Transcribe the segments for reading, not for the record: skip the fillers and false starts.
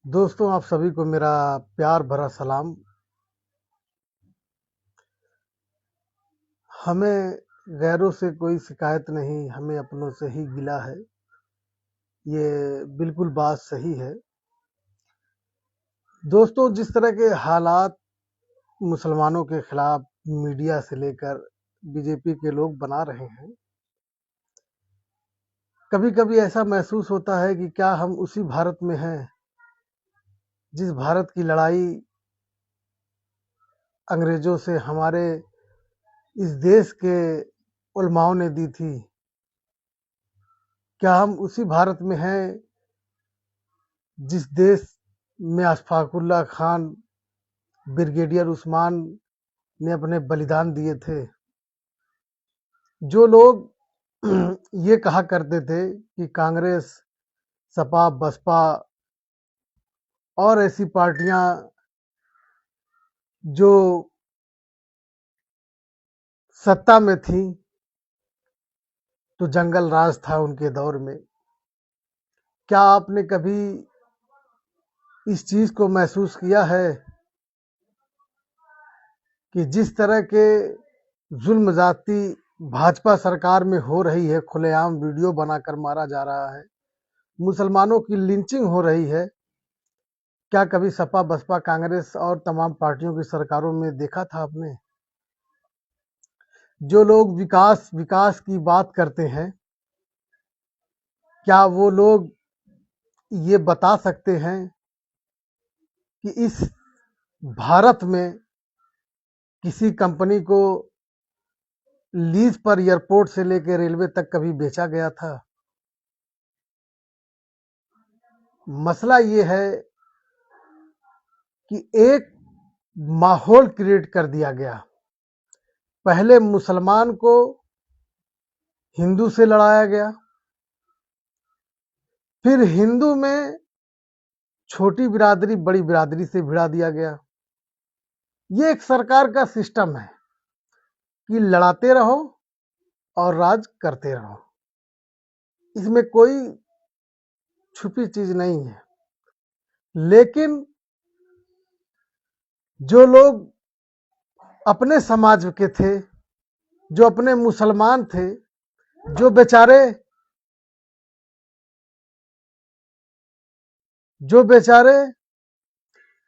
दोस्तों, आप सभी को मेरा प्यार भरा सलाम। हमें गैरों से कोई शिकायत नहीं, हमें अपनों से ही गिला है। ये बिल्कुल बात सही है। दोस्तों, जिस तरह के हालात मुसलमानों के खिलाफ मीडिया से लेकर बीजेपी के लोग बना रहे हैं, कभी-कभी ऐसा महसूस होता है कि क्या हम उसी भारत में हैं, जिस भारत की लड़ाई अंग्रेजों से हमारे इस देश के उलमाओं ने दी थी। क्या हम उसी भारत में हैं जिस देश में अशफाकुल्लाह खान, ब्रिगेडियर उस्मान ने अपने बलिदान दिए थे? जो लोग ये कहा करते थे कि कांग्रेस, सपा, बसपा और ऐसी पार्टियां जो सत्ता में थी तो जंगल राज था उनके दौर में। क्या आपने कभी इस चीज को महसूस किया है कि जिस तरह के जुल्म जाती भाजपा सरकार में हो रही है, खुलेआम वीडियो बनाकर मारा जा रहा है, मुसलमानों की लिंचिंग हो रही है, क्या कभी सपा, बसपा, कांग्रेस और तमाम पार्टियों की सरकारों में देखा था आपने? जो लोग विकास विकास की बात करते हैं, क्या वो लोग ये बता सकते हैं कि इस भारत में किसी कंपनी को लीज पर एयरपोर्ट से लेकर रेलवे तक कभी बेचा गया था? मसला ये है कि एक माहौल क्रिएट कर दिया गया। पहले मुसलमान को हिंदू से लड़ाया गया, फिर हिंदू में छोटी बिरादरी बड़ी बिरादरी से भिड़ा दिया गया। ये एक सरकार का सिस्टम है कि लड़ाते रहो और राज करते रहो। इसमें कोई छुपी चीज नहीं है। लेकिन जो लोग अपने समाज के थे, जो अपने मुसलमान थे, जो बेचारे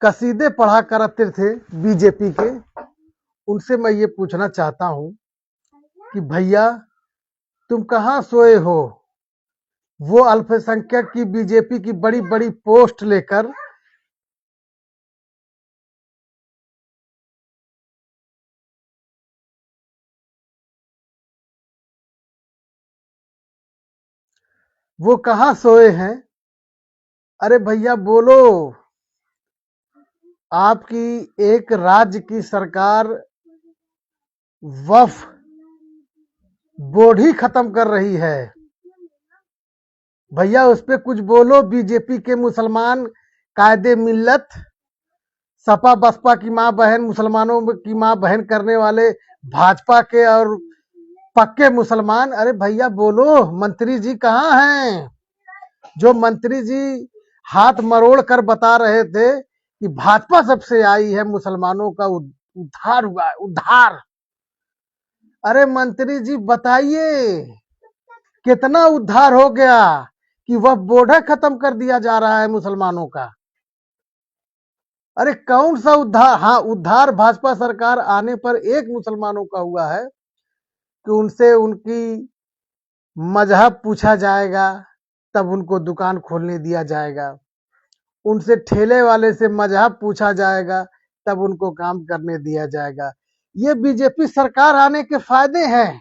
कसीदे पढ़ा करते थे बीजेपी के, उनसे मैं ये पूछना चाहता हूं कि भैया, तुम कहां सोए हो? वो अल्पसंख्यक की बीजेपी की बड़ी बड़ी पोस्ट लेकर वो कहां सोए हैं? अरे भैया बोलो। आपकी एक राज्य की सरकार वफ बोर्ड ही खत्म कर रही है। भैया उस पे कुछ बोलो। बीजेपी के मुसलमान कायदे मिल्लत, सपा बसपा की मां बहन, मुसलमानों की मां बहन करने वाले भाजपा के और पक्के मुसलमान, अरे भैया बोलो। मंत्री जी कहाँ हैं? जो मंत्री जी हाथ मरोड़ कर बता रहे थे कि भाजपा सबसे आई है, मुसलमानों का उद्धार हुआ, उद्धार। अरे मंत्री जी बताइए, कितना उद्धार हो गया कि वह बॉर्डर खत्म कर दिया जा रहा है मुसलमानों का? अरे कौन सा उद्धार? हाँ, उद्धार भाजपा सरकार आने पर एक मुसलमानों का हुआ है कि उनसे उनकी मजहब पूछा जाएगा, तब उनको दुकान खोलने दिया जाएगा। उनसे ठेले वाले से मजहब पूछा जाएगा, तब उनको काम करने दिया जाएगा। ये बीजेपी सरकार आने के फायदे हैं।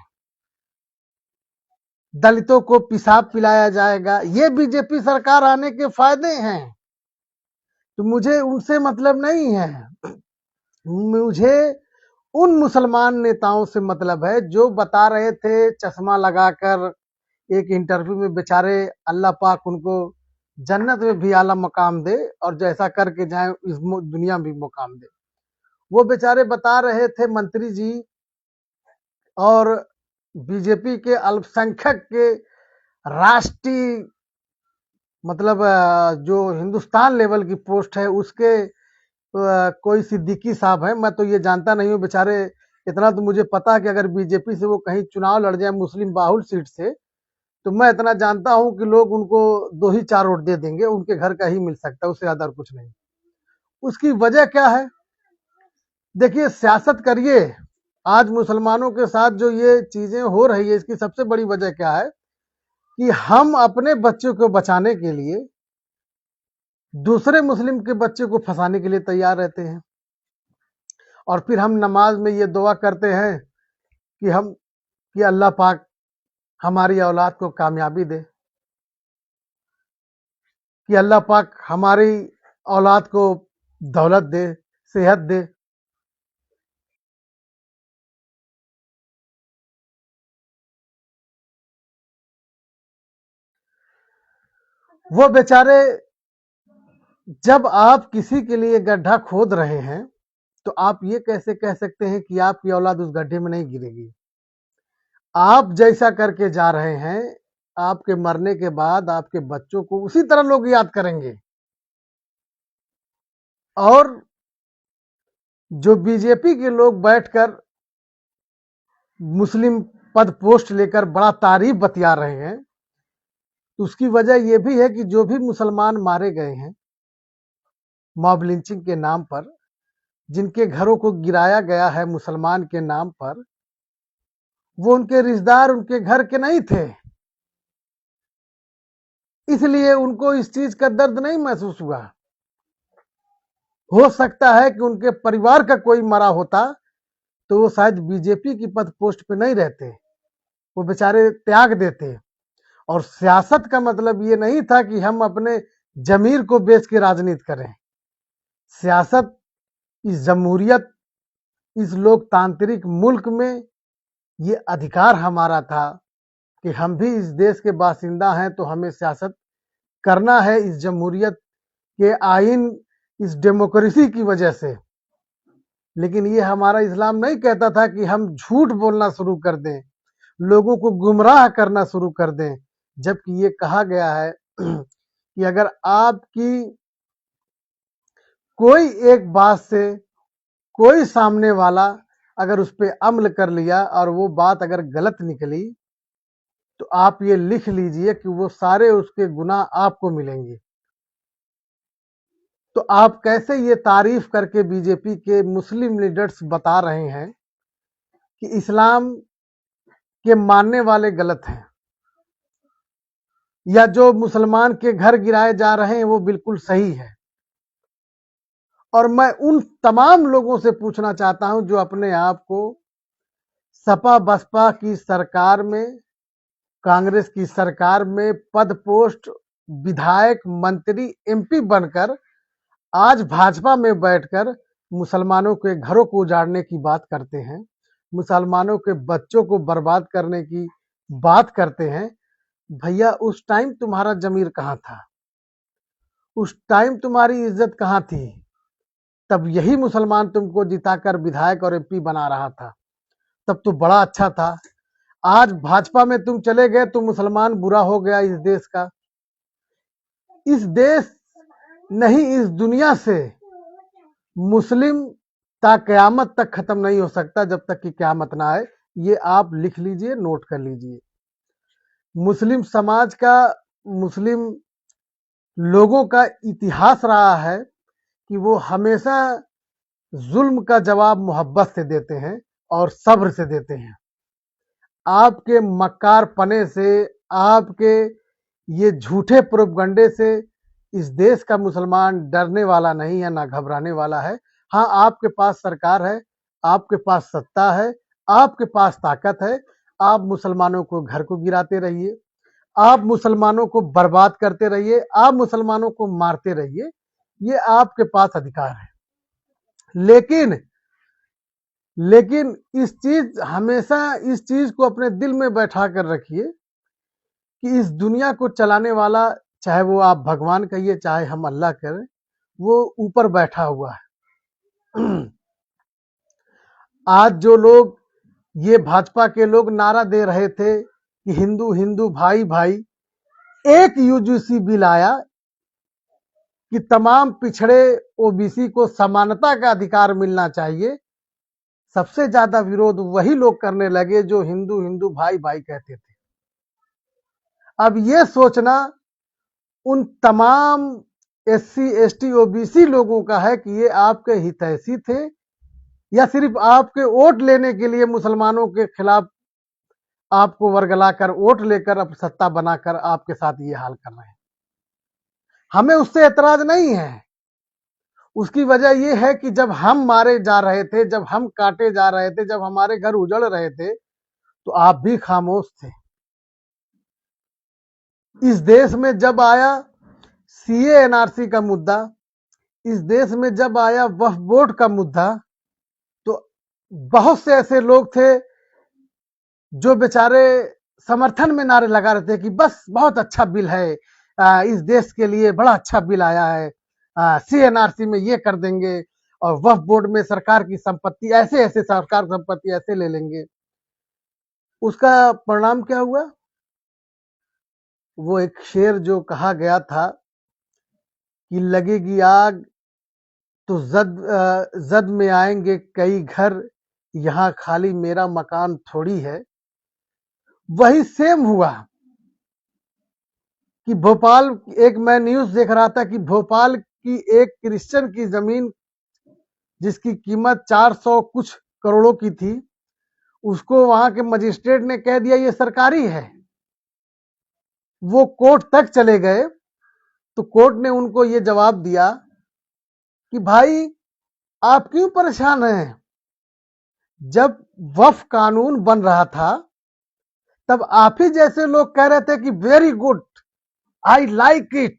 दलितों को पेशाब पिलाया जाएगा, ये बीजेपी सरकार आने के फायदे हैं। तो मुझे उनसे मतलब नहीं है। मुझे उन मुसलमान नेताओं से मतलब है जो बता रहे थे चश्मा लगाकर एक इंटरव्यू में, बेचारे अल्लाह पाक उनको जन्नत में भी आला मकाम दे और जैसा करके जाए इस दुनिया में भी मुकाम दे। वो बेचारे बता रहे थे मंत्री जी और बीजेपी के अल्पसंख्यक के राष्ट्रीय मतलब जो हिंदुस्तान लेवल की पोस्ट है उसके कोई सिद्दीकी साहब हैं। मैं तो ये जानता नहीं हूँ बेचारे, इतना तो मुझे पता है कि अगर बीजेपी से वो कहीं चुनाव लड़ जाए मुस्लिम बाहुल सीट से, तो मैं इतना जानता हूँ कि लोग उनको 2 ही 4 वोट दे देंगे, उनके घर का ही मिल सकता है, उससे ज्यादा और कुछ नहीं। उसकी वजह क्या है? देखिए, सियासत करिए, आज मुसलमानों के साथ जो ये चीजें हो रही है इसकी सबसे बड़ी वजह क्या है कि हम अपने बच्चों को बचाने के लिए दूसरे मुस्लिम के बच्चे को फंसाने के लिए तैयार रहते हैं, और फिर हम नमाज में ये दुआ करते हैं कि अल्लाह पाक हमारी औलाद को कामयाबी दे, कि अल्लाह पाक हमारी औलाद को दौलत दे, सेहत दे। वो बेचारे, जब आप किसी के लिए गड्ढा खोद रहे हैं तो आप ये कैसे कह सकते हैं कि आपकी औलाद उस गड्ढे में नहीं गिरेगी? आप जैसा करके जा रहे हैं, आपके मरने के बाद आपके बच्चों को उसी तरह लोग याद करेंगे। और जो बीजेपी के लोग बैठकर मुस्लिम पद पोस्ट लेकर बड़ा तारीफ बतिया रहे हैं, तो उसकी वजह यह भी है कि जो भी मुसलमान मारे गए हैं मॉब लिंचिंग के नाम पर, जिनके घरों को गिराया गया है मुसलमान के नाम पर, वो उनके रिश्तेदार उनके घर के नहीं थे, इसलिए उनको इस चीज का दर्द नहीं महसूस हुआ। हो सकता है कि उनके परिवार का कोई मरा होता तो वो शायद बीजेपी की पद पोस्ट पे नहीं रहते, वो बेचारे त्याग देते। और सियासत का मतलब ये नहीं था कि हम अपने जमीर को बेच के राजनीति करें। सियासत, इस जमहूरियत, इस लोकतांत्रिक मुल्क में ये अधिकार हमारा था कि हम भी इस देश के बासिंदा हैं तो हमें सियासत करना है इस जमहूरियत के आइन, इस डेमोक्रेसी की वजह से। लेकिन ये हमारा इस्लाम नहीं कहता था कि हम झूठ बोलना शुरू कर दें, लोगों को गुमराह करना शुरू कर दें, जबकि ये कहा गया है कि अगर आपकी कोई एक बात से कोई सामने वाला अगर उस पर अमल कर लिया और वो बात अगर गलत निकली, तो आप ये लिख लीजिए कि वो सारे उसके गुनाह आपको मिलेंगे। तो आप कैसे ये तारीफ करके बीजेपी के मुस्लिम लीडर्स बता रहे हैं कि इस्लाम के मानने वाले गलत हैं, या जो मुसलमान के घर गिराए जा रहे हैं वो बिल्कुल सही है? और मैं उन तमाम लोगों से पूछना चाहता हूं जो अपने आप को सपा बसपा की सरकार में, कांग्रेस की सरकार में पद पोस्ट, विधायक, मंत्री, एमपी बनकर आज भाजपा में बैठकर मुसलमानों के घरों को उजाड़ने की बात करते हैं, मुसलमानों के बच्चों को बर्बाद करने की बात करते हैं। भैया, उस टाइम तुम्हारा जमीर कहाँ था? उस टाइम तुम्हारी इज्जत कहाँ थी? तब यही मुसलमान तुमको जिताकर विधायक और एमपी बना रहा था, तब तो बड़ा अच्छा था। आज भाजपा में तुम चले गए तो मुसलमान बुरा हो गया इस देश का। इस देश नहीं, इस दुनिया से मुस्लिम ता कयामत तक खत्म नहीं हो सकता जब तक कि कयामत ना आए। ये आप लिख लीजिए, नोट कर लीजिए। मुस्लिम समाज का, मुस्लिम लोगों का इतिहास रहा है कि वो हमेशा जुल्म का जवाब मोहब्बत से देते हैं और सब्र से देते हैं। आपके मक्कार पने से, आपके ये झूठे प्रोपगंडे से इस देश का मुसलमान डरने वाला नहीं है, ना घबराने वाला है। हाँ, आपके पास सरकार है, आपके पास सत्ता है, आपके पास ताकत है, आप मुसलमानों को घर को गिराते रहिए, आप मुसलमानों को बर्बाद करते रहिए, आप मुसलमानों को मारते रहिए, ये आपके पास अधिकार है। लेकिन हमेशा इस चीज को अपने दिल में बैठा कर रखिए कि इस दुनिया को चलाने वाला, चाहे वो आप भगवान कहिए चाहे हम अल्लाह करें, वो ऊपर बैठा हुआ है। आज जो लोग, ये भाजपा के लोग नारा दे रहे थे कि हिंदू हिंदू भाई भाई, एक यूजीसी बिल आया कि तमाम पिछड़े ओबीसी को समानता का अधिकार मिलना चाहिए। सबसे ज्यादा विरोध वही लोग करने लगे जो हिंदू हिंदू भाई भाई कहते थे। अब ये सोचना उन तमाम एससी एसटी ओबीसी लोगों का है कि ये आपके हितैषी थे या सिर्फ आपके वोट लेने के लिए मुसलमानों के खिलाफ आपको वर्गलाकर वोट लेकर अब सत्ता बनाकर आपके साथ ये हाल कर रहे हैं। हमें उससे एतराज नहीं है। उसकी वजह यह है कि जब हम मारे जा रहे थे, जब हम काटे जा रहे थे, जब हमारे घर उजड़ रहे थे, तो आप भी खामोश थे। इस देश में जब आया सीए एनआरसी का मुद्दा, इस देश में जब आया वक्फ बोर्ड का मुद्दा, तो बहुत से ऐसे लोग थे जो बेचारे समर्थन में नारे लगा रहे थे कि बस बहुत अच्छा बिल है, इस देश के लिए बड़ा अच्छा बिल आया है, सीएनआरसी में ये कर देंगे और वक्फ बोर्ड में सरकार की संपत्ति ऐसे ऐसे सरकार संपत्ति ऐसे ले लेंगे। उसका परिणाम क्या हुआ? वो एक शेर जो कहा गया था कि लगेगी आग तो जद में आएंगे कई घर, यहां खाली मेरा मकान थोड़ी है। वही सेम हुआ कि भोपाल, एक मैं न्यूज देख रहा था कि भोपाल की एक क्रिश्चियन की जमीन जिसकी कीमत 400 कुछ करोड़ों की थी, उसको वहां के मजिस्ट्रेट ने कह दिया ये सरकारी है। वो कोर्ट तक चले गए तो कोर्ट ने उनको ये जवाब दिया कि भाई आप क्यों परेशान हैं? जब वक्फ कानून बन रहा था तब आप ही जैसे लोग कह रहे थे कि very good, I like it,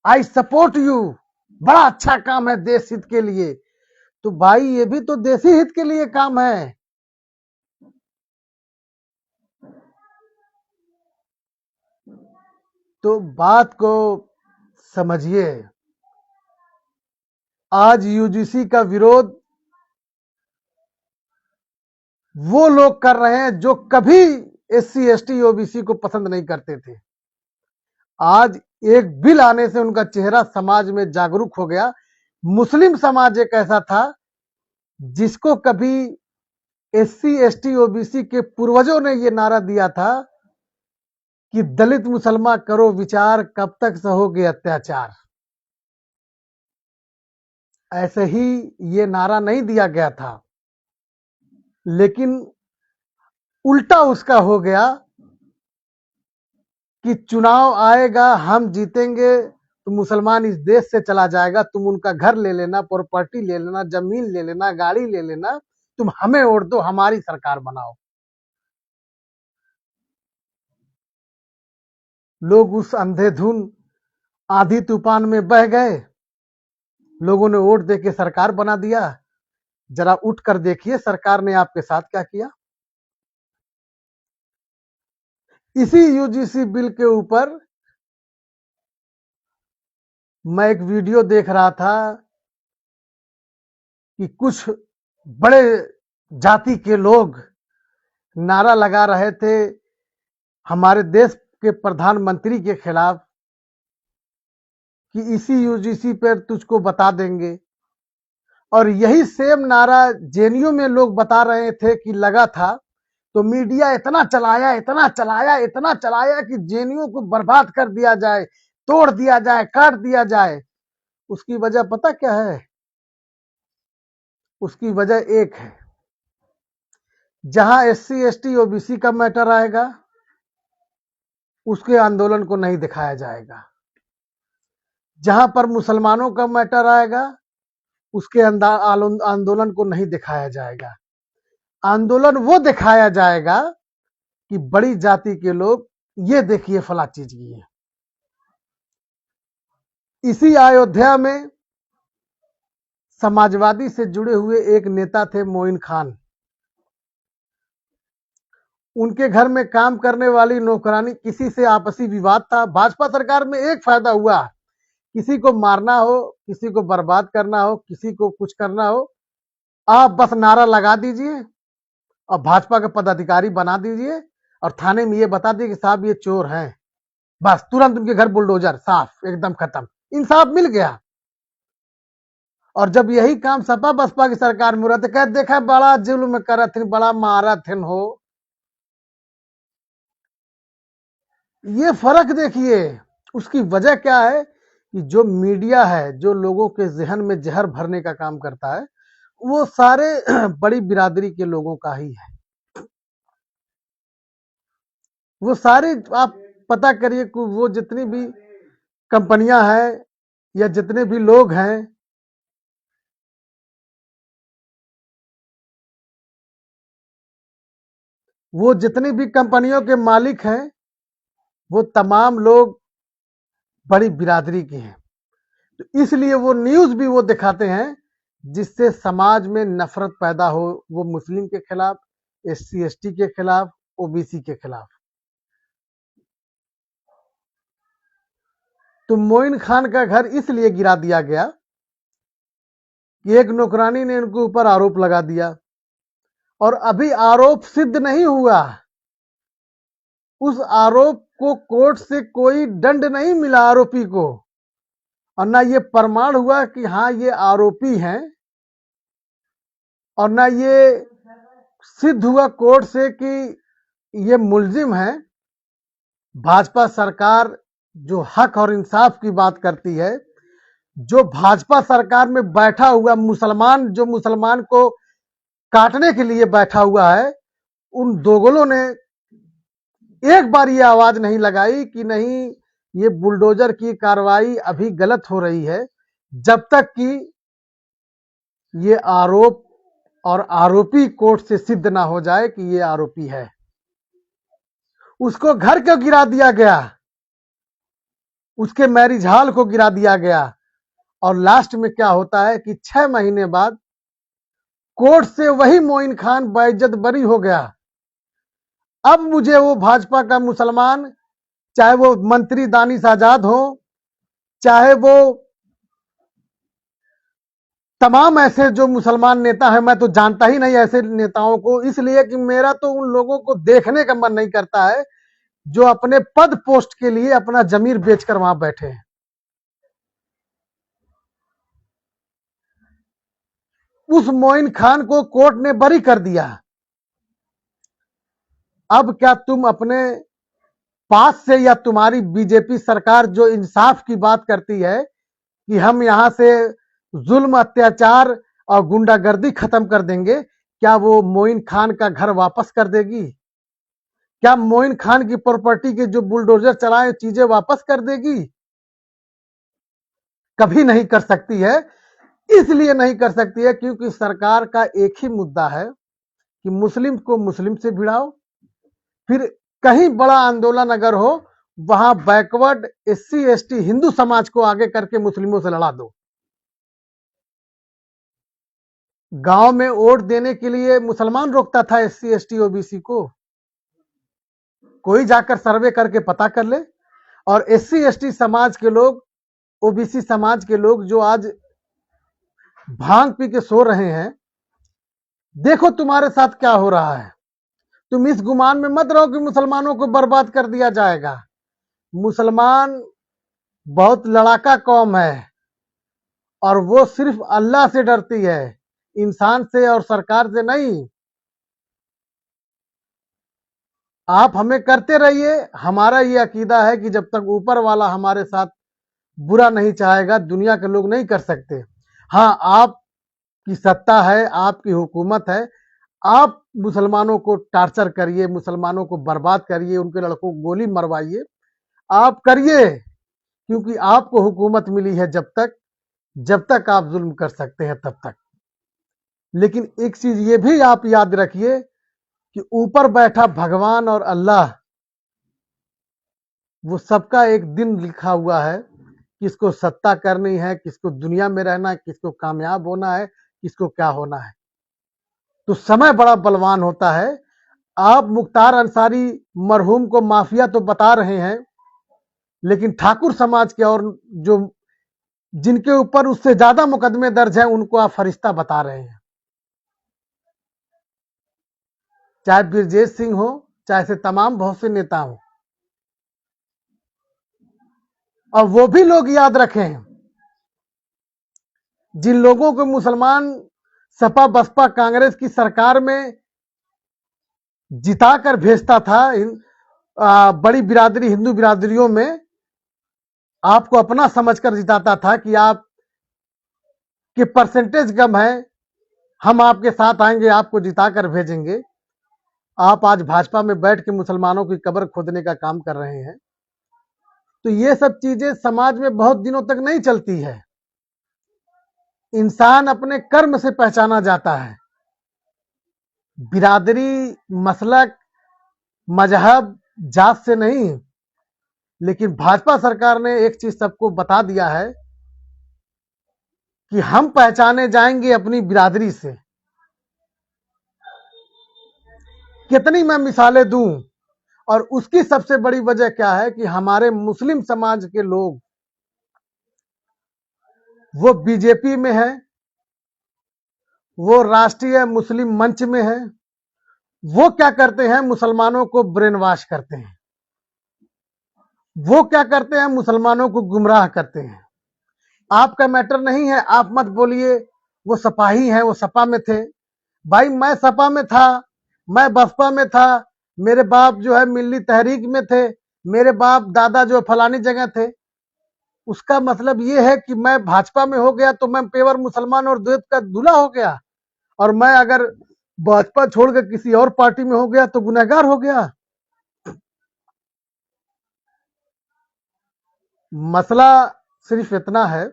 I support you, बड़ा अच्छा काम है देश हित के लिए। तो भाई ये भी तो देशी हित के लिए काम है। तो बात को समझिए। आज यूजीसी का विरोध वो लोग कर रहे हैं जो कभी एससी एसटी ओबीसी को पसंद नहीं करते थे। आज एक बिल आने से उनका चेहरा समाज में जागरूक हो गया। मुस्लिम समाज एक ऐसा था जिसको कभी एससी एसटी ओबीसी के पूर्वजों ने ये नारा दिया था कि दलित मुसलमान करो विचार, कब तक सहोगे अत्याचार। ऐसे ही ये नारा नहीं दिया गया था, लेकिन उल्टा उसका हो गया कि चुनाव आएगा, हम जीतेंगे तो मुसलमान इस देश से चला जाएगा, तुम उनका घर ले लेना, प्रॉपर्टी ले लेना, जमीन ले लेना, गाड़ी ले लेना, तुम हमें वोट दो, हमारी सरकार बनाओ। लोग उस अंधेधुन आंधी तूफान में बह गए। लोगों ने वोट देके सरकार बना दिया। जरा उठ कर देखिए सरकार ने आपके साथ क्या किया। इसी यूजीसी बिल के ऊपर मैं एक वीडियो देख रहा था कि कुछ बड़े जाति के लोग नारा लगा रहे थे हमारे देश के प्रधानमंत्री के खिलाफ कि इसी यूजीसी पर तुझको बता देंगे। और यही सेम नारा जेएनयू में लोग बता रहे थे कि लगा था। तो मीडिया इतना चलाया, इतना चलाया, इतना चलाया कि जेएनयू को बर्बाद कर दिया जाए, तोड़ दिया जाए, काट दिया जाए। उसकी वजह पता क्या है? उसकी वजह एक है, जहां एससी एसटी ओबीसी का मैटर आएगा उसके आंदोलन को नहीं दिखाया जाएगा। जहां पर मुसलमानों का मैटर आएगा उसके आंदोलन को नहीं दिखाया जाएगा। आंदोलन वो दिखाया जाएगा कि बड़ी जाति के लोग ये देखिए फला चीज की है। इसी अयोध्या में समाजवादी से जुड़े हुए एक नेता थे मोइन खान। उनके घर में काम करने वाली नौकरानी, किसी से आपसी विवाद था। भाजपा सरकार में एक फायदा हुआ, किसी को मारना हो, किसी को बर्बाद करना हो, किसी को कुछ करना हो, आप बस नारा लगा दीजिए और भाजपा के पदाधिकारी बना दीजिए और थाने में ये बता दिए कि साहब ये चोर हैं। बस तुरंत उनके घर बुलडोजर, साफ एकदम खत्म, इंसाफ मिल गया। और जब यही काम सपा बसपा की सरकार में हो रहा था, कह देखा बड़ा जुल्म करत थे, बड़ा मारत थे हो। ये फर्क देखिए, उसकी वजह क्या है कि जो मीडिया है, जो लोगों के जहन में जहर भरने का काम करता है, वो सारे बड़ी बिरादरी के लोगों का ही है। वो सारे आप पता करिए कि वो जितनी भी कंपनियां हैं या जितने भी लोग हैं, वो जितनी भी कंपनियों के मालिक हैं, वो तमाम लोग बड़ी बिरादरी के हैं। तो इसलिए वो न्यूज भी वो दिखाते हैं जिससे समाज में नफरत पैदा हो, वो मुस्लिम के खिलाफ, SC ST के खिलाफ, OBC के खिलाफ। तो मोइन खान का घर इसलिए गिरा दिया गया कि एक नौकरानी ने उनके ऊपर आरोप लगा दिया, और अभी आरोप सिद्ध नहीं हुआ, उस आरोप को कोर्ट से कोई दंड नहीं मिला आरोपी को, और ना ये प्रमाण हुआ कि हाँ ये आरोपी हैं, और ना ये सिद्ध हुआ कोर्ट से कि ये मुलजिम है। भाजपा सरकार जो हक और इंसाफ की बात करती है, जो भाजपा सरकार में बैठा हुआ मुसलमान, जो मुसलमान को काटने के लिए बैठा हुआ है, उन दोगलों ने एक बार ये आवाज नहीं लगाई कि नहीं ये बुलडोजर की कार्रवाई अभी गलत हो रही है, जब तक कि ये आरोप और आरोपी कोर्ट से सिद्ध ना हो जाए कि ये आरोपी है। उसको घर क्यों गिरा दिया गया, उसके मैरिज हॉल को गिरा दिया गया, और लास्ट में क्या होता है कि 6 महीने बाद कोर्ट से वही मोइन खान बाइज्जत बरी हो गया। अब मुझे वो भाजपा का मुसलमान, चाहे वो मंत्री दानिश आजाद हो, चाहे वो तमाम ऐसे जो मुसलमान नेता हैं, मैं तो जानता ही नहीं ऐसे नेताओं को, इसलिए कि मेरा तो उन लोगों को देखने का मन नहीं करता है जो अपने पद पोस्ट के लिए अपना जमीर बेचकर वहां बैठे हैं। उस मोइन खान को कोर्ट ने बरी कर दिया। अब क्या तुम अपने पास से, या तुम्हारी बीजेपी सरकार जो इंसाफ की बात करती है कि हम यहां से जुल्म, अत्याचार और गुंडागर्दी खत्म कर देंगे, क्या वो मोइन खान का घर वापस कर देगी? क्या मोइन खान की प्रॉपर्टी के जो बुलडोजर चलाए चीजें वापस कर देगी? कभी नहीं कर सकती है। इसलिए नहीं कर सकती है क्योंकि सरकार का एक ही मुद्दा है कि मुस्लिम को मुस्लिम से भिड़ाओ, फिर कहीं बड़ा आंदोलन अगर हो, वहां बैकवर्ड SC ST हिंदू समाज को आगे करके मुस्लिमों से लड़ा दो। गांव में वोट देने के लिए मुसलमान रोकता था SC ST OBC को, कोई जाकर सर्वे करके पता कर ले। और SC ST समाज के लोग, OBC समाज के लोग जो आज भांग पी के सो रहे हैं, देखो तुम्हारे साथ क्या हो रहा है। तुम इस गुमान में मत रहो कि मुसलमानों को बर्बाद कर दिया जाएगा। मुसलमान बहुत लड़ाका कौम है, और वो सिर्फ अल्लाह से डरती है, इंसान से और सरकार से नहीं। आप हमें करते रहिए, हमारा ये अकीदा है कि जब तक ऊपर वाला हमारे साथ बुरा नहीं चाहेगा, दुनिया के लोग नहीं कर सकते। हाँ, आपकी सत्ता है, आपकी हुकूमत है, आप मुसलमानों को टार्चर करिए, मुसलमानों को बर्बाद करिए, उनके लड़कों को गोली मरवाइए, आप करिए, क्योंकि आपको हुकूमत मिली है जब तक आप जुल्म कर सकते हैं तब तक। लेकिन एक चीज ये भी आप याद रखिए कि ऊपर बैठा भगवान और अल्लाह, वो सबका एक दिन लिखा हुआ है, किसको सत्ता करनी है, किसको दुनिया में रहना है, किसको कामयाब होना है, किसको क्या होना है। तो समय बड़ा बलवान होता है। आप मुख्तार अंसारी मरहूम को माफिया तो बता रहे हैं, लेकिन ठाकुर समाज के और जो जिनके ऊपर उससे ज्यादा मुकदमे दर्ज हैं, उनको आप फरिश्ता बता रहे हैं। चाहे ब्रजेश सिंह हो, चाहे से तमाम बहुत से नेता हो। और वो भी लोग याद रखें, जिन लोगों को मुसलमान सपा बसपा कांग्रेस की सरकार में जिताकर भेजता था, बड़ी बिरादरी हिंदू बिरादरियों में आपको अपना समझकर जिताता था कि आप के परसेंटेज कम है, हम आपके साथ आएंगे, आपको जिताकर भेजेंगे। आप आज भाजपा में बैठ के मुसलमानों की कब्र खोदने का काम कर रहे हैं। तो ये सब चीजें समाज में बहुत दिनों तक नहीं चलती है। इंसान अपने कर्म से पहचाना जाता है, बिरादरी, मसलक, मजहब, जात से नहीं। लेकिन भाजपा सरकार ने एक चीज सबको बता दिया है कि हम पहचाने जाएंगे अपनी बिरादरी से। कितनी मैं मिसालें दूं, और उसकी सबसे बड़ी वजह क्या है कि हमारे मुस्लिम समाज के लोग वो बीजेपी में है, वो राष्ट्रीय मुस्लिम मंच में है। वो क्या करते हैं, मुसलमानों को ब्रेन वॉश करते हैं, वो क्या करते हैं, मुसलमानों को गुमराह करते हैं। आपका मैटर नहीं है, आप मत बोलिए, वो सपाही हैं, वो सपा में थे। भाई मैं सपा में था, मैं बसपा में था, मेरे बाप जो है मिल्ली तहरीक में थे, मेरे बाप दादा जो फलानी जगह थे। उसका मतलब ये है कि मैं भाजपा में हो गया तो मैं पेवर मुसलमान और देश का दूल्हा हो गया, और मैं अगर भाजपा छोड़कर किसी और पार्टी में हो गया तो गुनहगार हो गया। मसला सिर्फ इतना है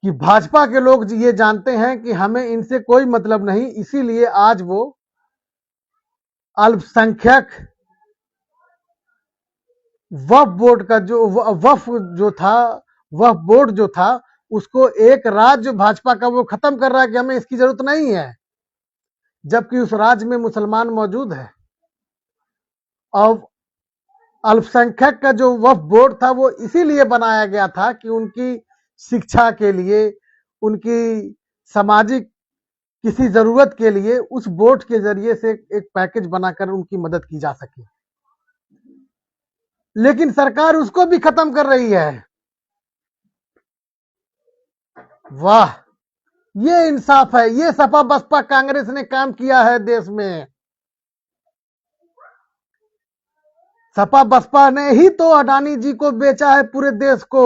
कि भाजपा के लोग ये जानते हैं कि हमें इनसे कोई मतलब नहीं, इसीलिए आज वो अल्पसंख्यक वक्फ बोर्ड का जो वक्फ जो था, वक्फ बोर्ड जो था, उसको एक राज्य भाजपा का वो खत्म कर रहा है कि हमें इसकी जरूरत नहीं है, जबकि उस राज्य में मुसलमान मौजूद है। और अल्पसंख्यक का जो वक्फ बोर्ड था वो इसीलिए बनाया गया था कि उनकी शिक्षा के लिए, उनकी सामाजिक किसी जरूरत के लिए उस बोर्ड के जरिए से एक पैकेज बनाकर उनकी मदद की जा सके। लेकिन सरकार उसको भी खत्म कर रही है। वाह, ये इंसाफ है, ये सपा बसपा कांग्रेस ने काम किया है देश में। सपा बसपा ने ही तो अडानी जी को बेचा है पूरे देश को।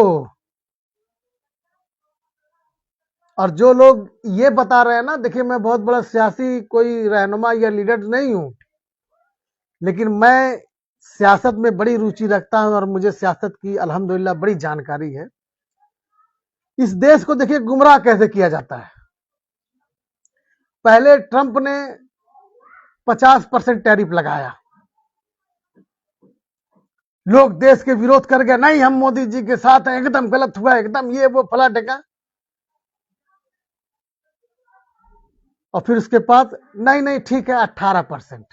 और जो लोग ये बता रहे हैं ना, देखिए मैं बहुत बड़ा सियासी कोई रहनुमा या लीडर नहीं हूं, लेकिन मैं सियासत में बड़ी रुचि रखता हूं और मुझे सियासत की अल्हम्दुलिल्लाह बड़ी जानकारी है। इस देश को देखिए गुमराह कैसे किया जाता है। पहले ट्रंप ने 50% टैरिफ लगाया, लोग देश के विरोध कर गए, नहीं हम मोदी जी के साथ हैं, एकदम गलत हुआ, एकदम ये वो फला ढका। और फिर उसके बाद नहीं नहीं ठीक है 18%।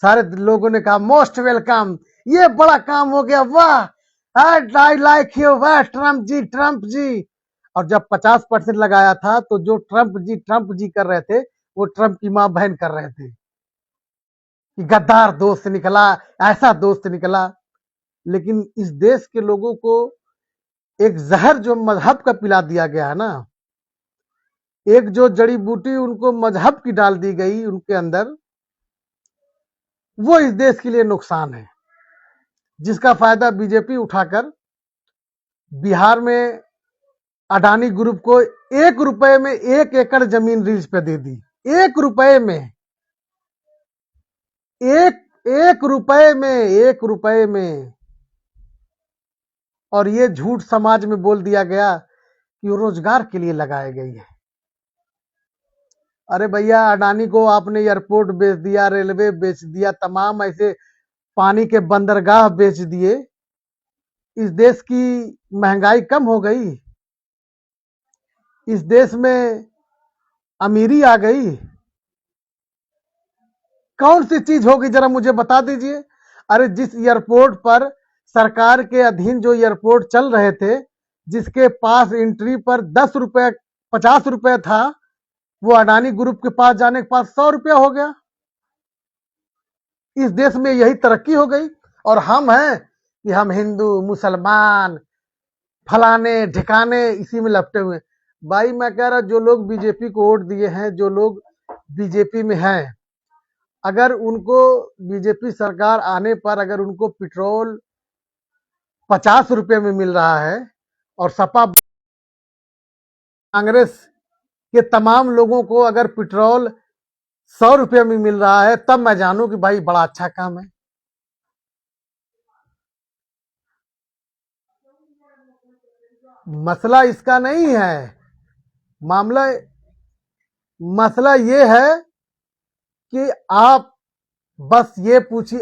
सारे लोगों ने कहा मोस्ट वेलकम, ये बड़ा काम हो गया, वाह आई लाइक यू, वाह ट्रंप जी, ट्रंप जी। और जब 50% लगाया था तो जो ट्रंप जी कर रहे थे वो ट्रंप की मां बहन कर रहे थे कि गद्दार दोस्त निकला, ऐसा दोस्त निकला। लेकिन इस देश के लोगों को एक जहर जो मजहब का पिला दिया गया है ना, एक जो जड़ी बूटी उनको मजहब की डाल दी गई उनके अंदर, वो इस देश के लिए नुकसान है, जिसका फायदा बीजेपी उठाकर बिहार में अडानी ग्रुप को 1 रुपए में 1 एकड़ जमीन लीज पे दे दी। 1 रुपए में, एक रुपए में, 1 रुपए में। और ये झूठ समाज में बोल दिया गया कि वो रोजगार के लिए लगाई गई है। अरे भैया, अडानी को आपने एयरपोर्ट बेच दिया, रेलवे बेच दिया, तमाम ऐसे पानी के बंदरगाह बेच दिए। इस देश की महंगाई कम हो गई, इस देश में अमीरी आ गई। कौन सी चीज होगी जरा मुझे बता दीजिए। अरे जिस एयरपोर्ट पर सरकार के अधीन जो एयरपोर्ट चल रहे थे, जिसके पास एंट्री पर 10 रुपए 50 रुपए था, वो अडानी ग्रुप के पास जाने के पास 100 रुपया हो गया। इस देश में यही तरक्की हो गई। और हम हैं कि हम हिंदू मुसलमान फलाने ठिकाने इसी में लपटे हुए। भाई मैं कह रहा जो लोग बीजेपी को वोट दिए हैं, जो लोग बीजेपी में हैं, अगर उनको बीजेपी सरकार आने पर अगर उनको पेट्रोल 50 रुपए में मिल रहा है और सपा कांग्रेस के तमाम लोगों को अगर पेट्रोल 100 रुपए में मिल रहा है, तब मैं जानूं कि भाई बड़ा अच्छा काम है। मसला इसका नहीं है, मामला मसला ये है कि आप बस ये पूछिए,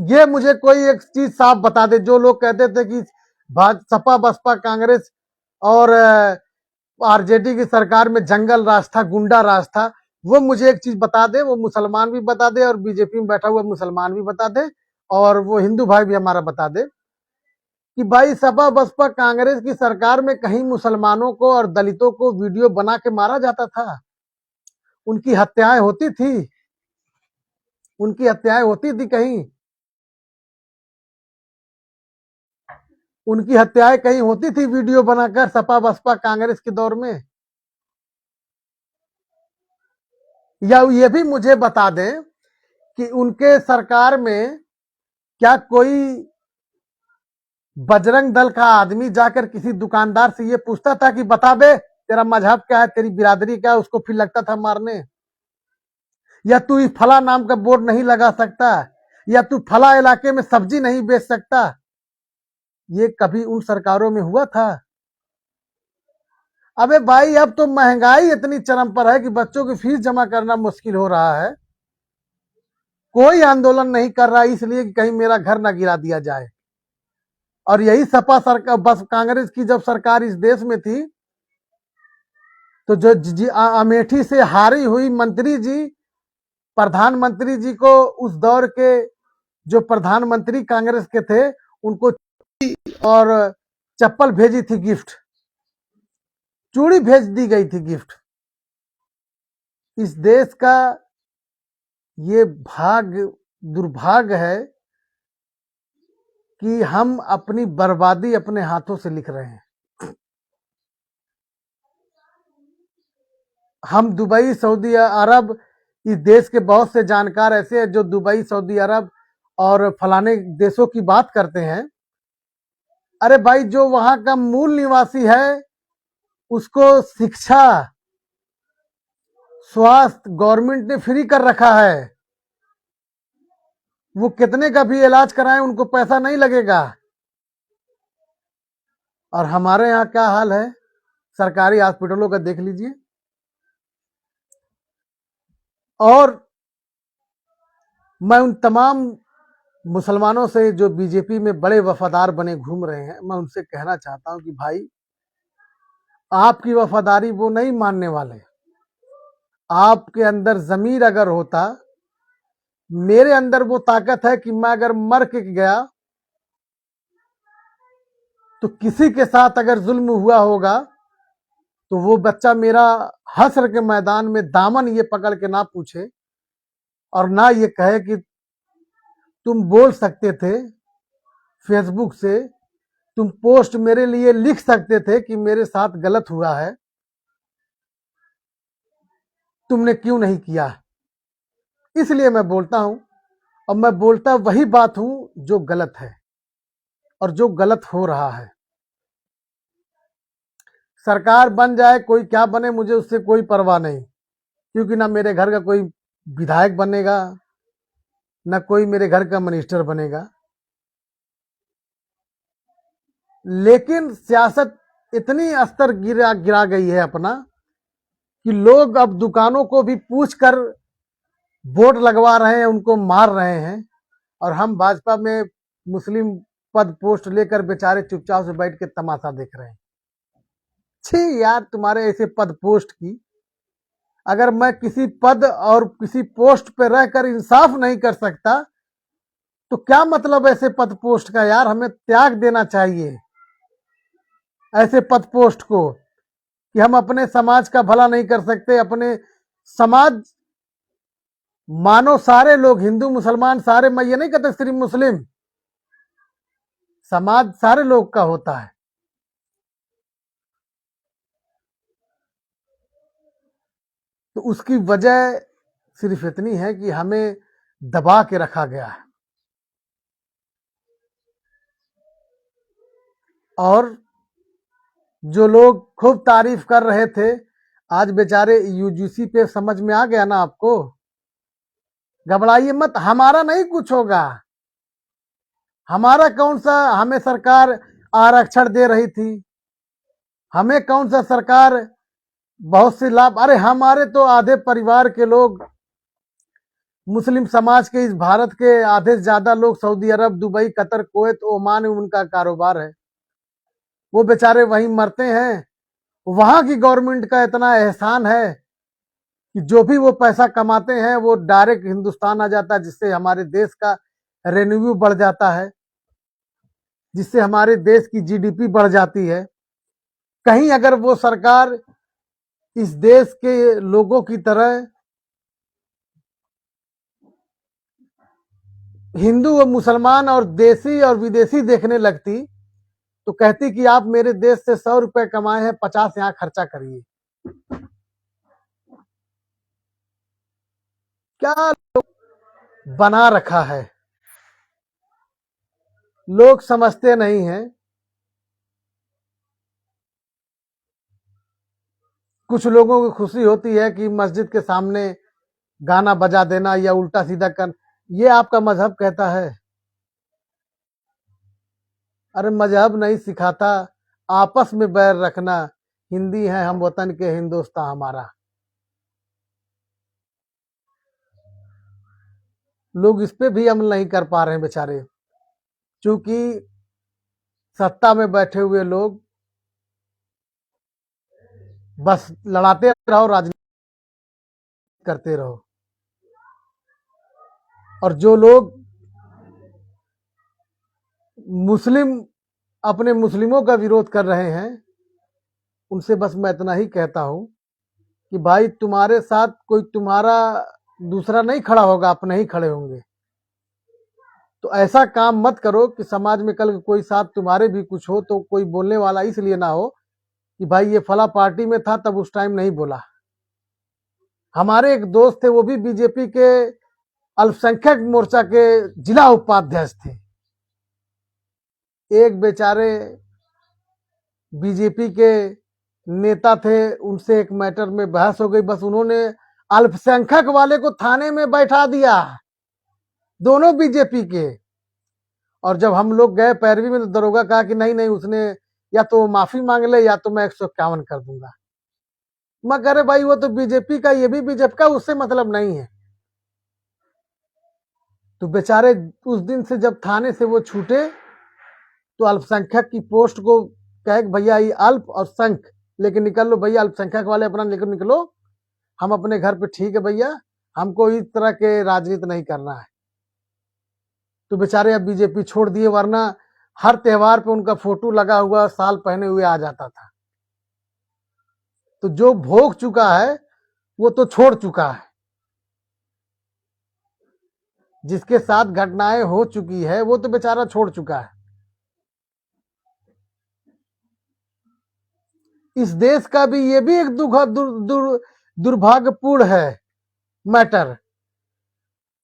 ये मुझे कोई एक चीज साफ बता दे। जो लोग कहते थे कि सपा बसपा कांग्रेस और आरजेडी की सरकार में जंगल राज था, गुंडा राज था, वो मुझे एक चीज बता दे, वो मुसलमान भी बता दे और बीजेपी में बैठा हुआ मुसलमान भी बता दे और वो हिंदू भाई भी हमारा बता दे कि भाई सपा बसपा कांग्रेस की सरकार में कहीं मुसलमानों को और दलितों को वीडियो बना के मारा जाता था? उनकी हत्याएं होती थी? उनकी हत्याएं होती थी कहीं? उनकी हत्याएं कहीं होती थी वीडियो बनाकर सपा बसपा कांग्रेस के दौर में? या ये भी मुझे बता दें कि उनके सरकार में क्या कोई बजरंग दल का आदमी जाकर किसी दुकानदार से ये पूछता था कि बता बे तेरा मजहब क्या है, तेरी बिरादरी क्या है? उसको फिर लगता था मारने। या तू इस फला नाम का बोर्ड नहीं लगा सकता, या तू फला इलाके में सब्जी नहीं बेच सकता? ये कभी उन सरकारों में हुआ था? अबे भाई अब तो महंगाई इतनी चरम पर है कि बच्चों की फीस जमा करना मुश्किल हो रहा है। कोई आंदोलन नहीं कर रहा इसलिए कि कहीं मेरा घर ना गिरा दिया जाए। और यही सपा सरकार बस कांग्रेस की जब सरकार इस देश में थी तो जो अमेठी से हारी हुई मंत्री जी, प्रधानमंत्री जी को उस दौर के जो प्रधानमंत्री कांग्रेस के थे उनको और चप्पल भेजी थी गिफ्ट, चूड़ी भेज दी गई थी गिफ्ट। इस देश का ये दुर्भाग्य है कि हम अपनी बर्बादी अपने हाथों से लिख रहे हैं। हम दुबई सऊदी अरब, इस देश के बहुत से जानकार ऐसे हैं जो दुबई सऊदी अरब और फलाने देशों की बात करते हैं। अरे भाई जो वहां का मूल निवासी है उसको शिक्षा स्वास्थ्य गवर्नमेंट ने फ्री कर रखा है, वो कितने का भी इलाज कराएं उनको पैसा नहीं लगेगा। और हमारे यहाँ क्या हाल है सरकारी हॉस्पिटलों का देख लीजिए। और मैं उन तमाम मुसलमानों से जो बीजेपी में बड़े वफादार बने घूम रहे हैं, मैं उनसे कहना चाहता हूं कि भाई आपकी वफादारी वो नहीं मानने वाले। आपके अंदर जमीर अगर होता, मेरे अंदर वो ताकत है कि मैं अगर मर के गया तो किसी के साथ अगर जुल्म हुआ होगा तो वो बच्चा मेरा हश्र के मैदान में दामन ये पकड़ के ना पूछे और ना ये कहे कि तुम बोल सकते थे फेसबुक से, तुम पोस्ट मेरे लिए लिख सकते थे कि मेरे साथ गलत हुआ है, तुमने क्यों नहीं किया? इसलिए मैं बोलता हूं और मैं बोलता वही बात हूं जो गलत है और जो गलत हो रहा है। सरकार बन जाए कोई क्या बने, मुझे उससे कोई परवाह नहीं, क्योंकि ना मेरे घर का कोई विधायक बनेगा ना कोई मेरे घर का मिनिस्टर बनेगा। लेकिन सियासत इतनी स्तर गिरा गई है अपना कि लोग अब दुकानों को भी पूछ कर वोट लगवा रहे हैं, उनको मार रहे हैं। और हम भाजपा में मुस्लिम पद पोस्ट लेकर बेचारे चुपचाप से बैठ के तमाशा देख रहे हैं। छी यार, तुम्हारे ऐसे पद पोस्ट की, अगर मैं किसी पद और किसी पोस्ट पे रहकर इंसाफ नहीं कर सकता तो क्या मतलब ऐसे पद पोस्ट का? यार हमें त्याग देना चाहिए ऐसे पद पोस्ट को कि हम अपने समाज का भला नहीं कर सकते। अपने समाज मानो सारे लोग हिंदू मुसलमान सारे, मैं ये नहीं कहता सिर्फ मुस्लिम, समाज सारे लोग का होता है। तो उसकी वजह सिर्फ इतनी है कि हमें दबा के रखा गया है। और जो लोग खूब तारीफ कर रहे थे, आज बेचारे यूजीसी पे समझ में आ गया ना आपको। घबराइए मत, हमारा नहीं कुछ होगा। हमारा कौन सा, हमें सरकार आरक्षण दे रही थी, हमें कौन सा सरकार बहुत से लाभ। अरे हमारे तो आधे परिवार के लोग, मुस्लिम समाज के इस भारत के आधे से ज्यादा लोग सऊदी अरब, दुबई, कतर, कुवैत, ओमान में उनका कारोबार है। वो बेचारे वहीं मरते हैं। वहां की गवर्नमेंट का इतना एहसान है कि जो भी वो पैसा कमाते हैं वो डायरेक्ट हिंदुस्तान आ जाता है, जिससे हमारे देश का रेवेन्यू बढ़ जाता है, जिससे हमारे देश की जीडीपी बढ़ जाती है। कहीं अगर वो सरकार इस देश के लोगों की तरह हिंदू और मुसलमान और देसी और विदेशी देखने लगती तो कहती कि आप मेरे देश से 100 रुपए कमाए हैं, 50 यहां खर्चा करिए। क्या बना रखा है, लोग समझते नहीं हैं। कुछ लोगों को खुशी होती है कि मस्जिद के सामने गाना बजा देना या उल्टा सीधा कर, ये आपका मजहब कहता है? अरे मजहब नहीं सिखाता आपस में बैर रखना। हिंदी है हम वतन के, हिंदुस्तान हमारा। लोग इस पे भी अमल नहीं कर पा रहे हैं बेचारे, क्योंकि सत्ता में बैठे हुए लोग बस लड़ाते रहो, राजनीति करते रहो। और जो लोग मुस्लिम अपने मुस्लिमों का विरोध कर रहे हैं, उनसे बस मैं इतना ही कहता हूं कि भाई तुम्हारे साथ कोई तुम्हारा दूसरा नहीं खड़ा होगा, अपने ही खड़े होंगे। तो ऐसा काम मत करो कि समाज में कल कोई साथ तुम्हारे भी कुछ हो तो कोई बोलने वाला इसलिए ना हो कि भाई ये फला पार्टी में था तब उस टाइम नहीं बोला। हमारे एक दोस्त थे, वो भी बीजेपी के अल्पसंख्यक मोर्चा के जिला उपाध्यक्ष थे। एक बेचारे बीजेपी के नेता थे, उनसे एक मैटर में बहस हो गई, बस उन्होंने अल्पसंख्यक वाले को थाने में बैठा दिया, दोनों बीजेपी के। और जब हम लोग गए पैरवी में तो दरोगा कहा कि नहीं नहीं, उसने या तो माफी मांग ले या तो मैं 151 कर दूंगा। मैं कह रहे भाई वो तो बीजेपी का, ये भी बीजेपी का, उससे मतलब नहीं है। तो बेचारे उस दिन से जब थाने से वो छूटे तो अल्पसंख्यक की पोस्ट को कहे भैया ये अल्प और संख्य लेके निकल लो भैया, अल्पसंख्यक वाले अपना लेकर निकलो, हम अपने घर पे ठीक है भैया, हमको इस तरह के राजनीति नहीं करना है। तो बेचारे अब बीजेपी छोड़ दिए, वरना हर त्योहार पे उनका फोटो लगा हुआ साल पहने हुए आ जाता था। तो जो भोग चुका है वो तो छोड़ चुका है, जिसके साथ घटनाएं हो चुकी है वो तो बेचारा छोड़ चुका है। इस देश का भी ये भी एक दुर्भाग्यपूर्ण है मैटर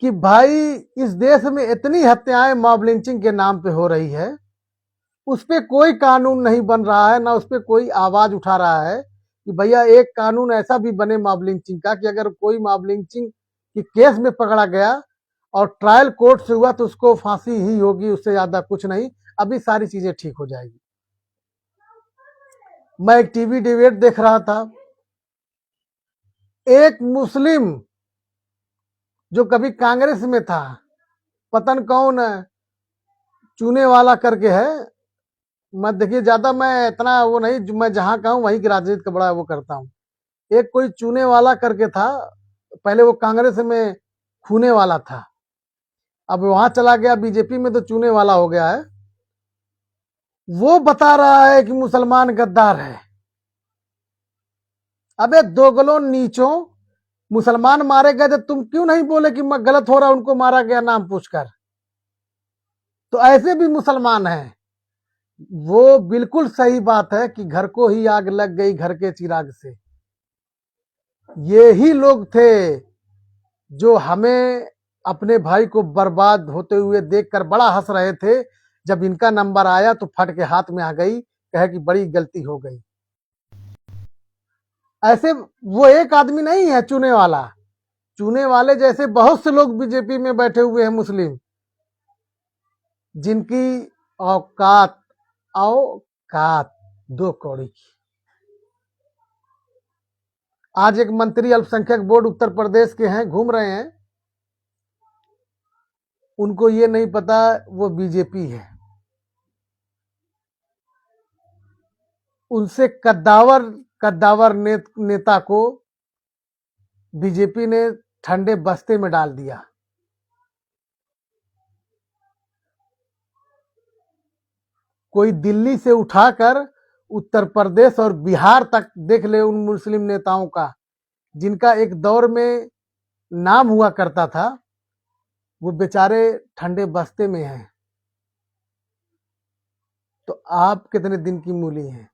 कि भाई इस देश में इतनी हत्याएं मॉब लिंचिंग के नाम पे हो रही है, उस पे कोई कानून नहीं बन रहा है, ना उस पे कोई आवाज उठा रहा है कि भैया एक कानून ऐसा भी बने मॉब लिंचिंग का कि अगर कोई मॉब लिंचिंग की केस में पकड़ा गया और ट्रायल कोर्ट से हुआ तो उसको फांसी ही होगी, उससे ज्यादा कुछ नहीं। अभी सारी चीजें ठीक हो जाएगी। मैं एक टीवी डिबेट देख रहा था, एक मुस्लिम जो कभी कांग्रेस में था, पतन कौन चूने वाला करके है, मैं देखिए ज्यादा मैं इतना वो नहीं, मैं जहां का हूं वहीं की राजनीति का बड़ा वो करता हूं। एक कोई चूने वाला करके था, पहले वो कांग्रेस में खूने वाला था, अब वहां चला गया बीजेपी में तो चूने वाला हो गया है। वो बता रहा है कि मुसलमान गद्दार है। अबे दोगलों नीचों, मुसलमान मारे गए तो तुम क्यों नहीं बोले कि गलत हो रहा, उनको मारा गया नाम पूछकर? तो ऐसे भी मुसलमान हैं। वो बिल्कुल सही बात है कि घर को ही आग लग गई घर के चिराग से। ये ही लोग थे जो हमें अपने भाई को बर्बाद होते हुए देखकर बड़ा हंस रहे थे। जब इनका नंबर आया तो फट के हाथ में आ गई, कहे कि बड़ी गलती हो गई। ऐसे वो एक आदमी नहीं है चुने वाला, चुने वाले जैसे बहुत से लोग बीजेपी में बैठे हुए हैं मुस्लिम, जिनकी औकात औकात दो कौड़ी की। आज एक मंत्री अल्पसंख्यक बोर्ड उत्तर प्रदेश के हैं, घूम रहे हैं, उनको ये नहीं पता वो बीजेपी है। उनसे कद्दावर नेता को बीजेपी ने ठंडे बस्ते में डाल दिया। कोई दिल्ली से उठाकर उत्तर प्रदेश और बिहार तक देख ले उन मुस्लिम नेताओं का, जिनका एक दौर में नाम हुआ करता था, वो बेचारे ठंडे बस्ते में हैं। तो आप कितने दिन की मूली हैं?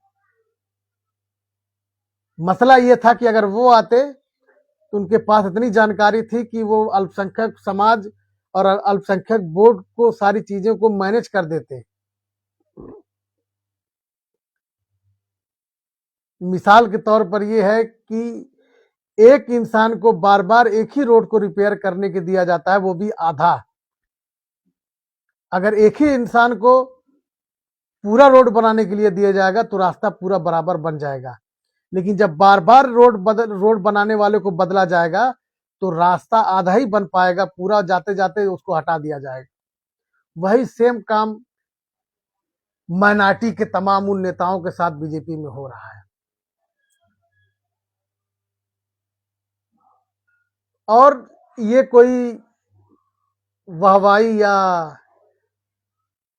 मसला ये था कि अगर वो आते तो उनके पास इतनी जानकारी थी कि वो अल्पसंख्यक समाज और अल्पसंख्यक बोर्ड को सारी चीजों को मैनेज कर देते। मिसाल के तौर पर यह है कि एक इंसान को बार बार एक ही रोड को रिपेयर करने के दिया जाता है, वो भी आधा। अगर एक ही इंसान को पूरा रोड बनाने के लिए दिया जाएगा तो रास्ता पूरा बराबर बन जाएगा। लेकिन जब बार बार रोड बनाने वाले को बदला जाएगा तो रास्ता आधा ही बन पाएगा, पूरा जाते जाते उसको हटा दिया जाएगा। वही सेम काम माइनॉरिटी के तमाम उन नेताओं के साथ बीजेपी में हो रहा है। और ये कोई वाहवाही या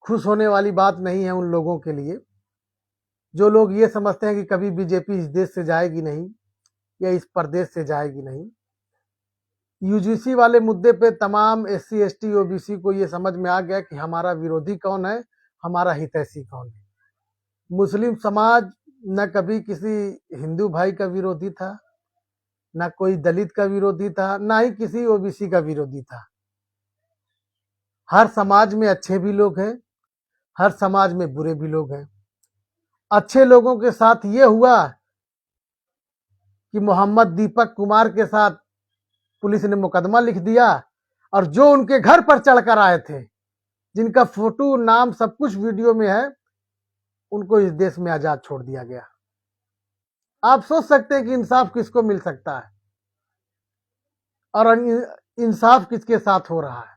खुश होने वाली बात नहीं है उन लोगों के लिए जो लोग ये समझते हैं कि कभी बीजेपी इस देश से जाएगी नहीं या इस प्रदेश से जाएगी नहीं। यूजीसी वाले मुद्दे पे तमाम एससी एसटी ओबीसी को ये समझ में आ गया कि हमारा विरोधी कौन है, हमारा हितैषी कौन है। मुस्लिम समाज न कभी किसी हिंदू भाई का विरोधी था, ना कोई दलित का विरोधी था, ना ही किसी ओबीसी का विरोधी था। हर समाज में अच्छे भी लोग हैं, हर समाज में बुरे भी लोग हैं। अच्छे लोगों के साथ ये हुआ कि मोहम्मद दीपक कुमार के साथ पुलिस ने मुकदमा लिख दिया और जो उनके घर पर चढ़कर आए थे, जिनका फोटो नाम सब कुछ वीडियो में है, उनको इस देश में आजाद छोड़ दिया गया। आप सोच सकते हैं कि इंसाफ किसको मिल सकता है और इंसाफ किसके साथ हो रहा है।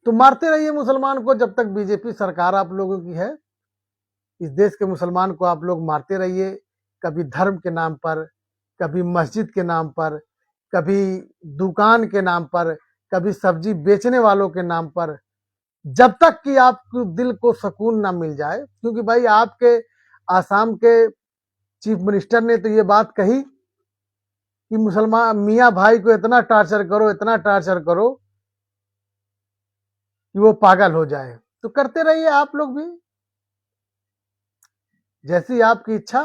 तो मारते रहिए मुसलमान को जब तक बीजेपी सरकार आप लोगों की है। इस देश के मुसलमान को आप लोग मारते रहिए, कभी धर्म के नाम पर, कभी मस्जिद के नाम पर, कभी दुकान के नाम पर, कभी सब्जी बेचने वालों के नाम पर, जब तक कि आपको दिल को सुकून ना मिल जाए। क्योंकि भाई आपके आसाम के चीफ मिनिस्टर ने तो ये बात कही कि मुसलमान मियाँ भाई को इतना टॉर्चर करो, इतना टॉर्चर करो कि वो पागल हो जाए। तो करते रहिए आप लोग भी, जैसी आपकी इच्छा।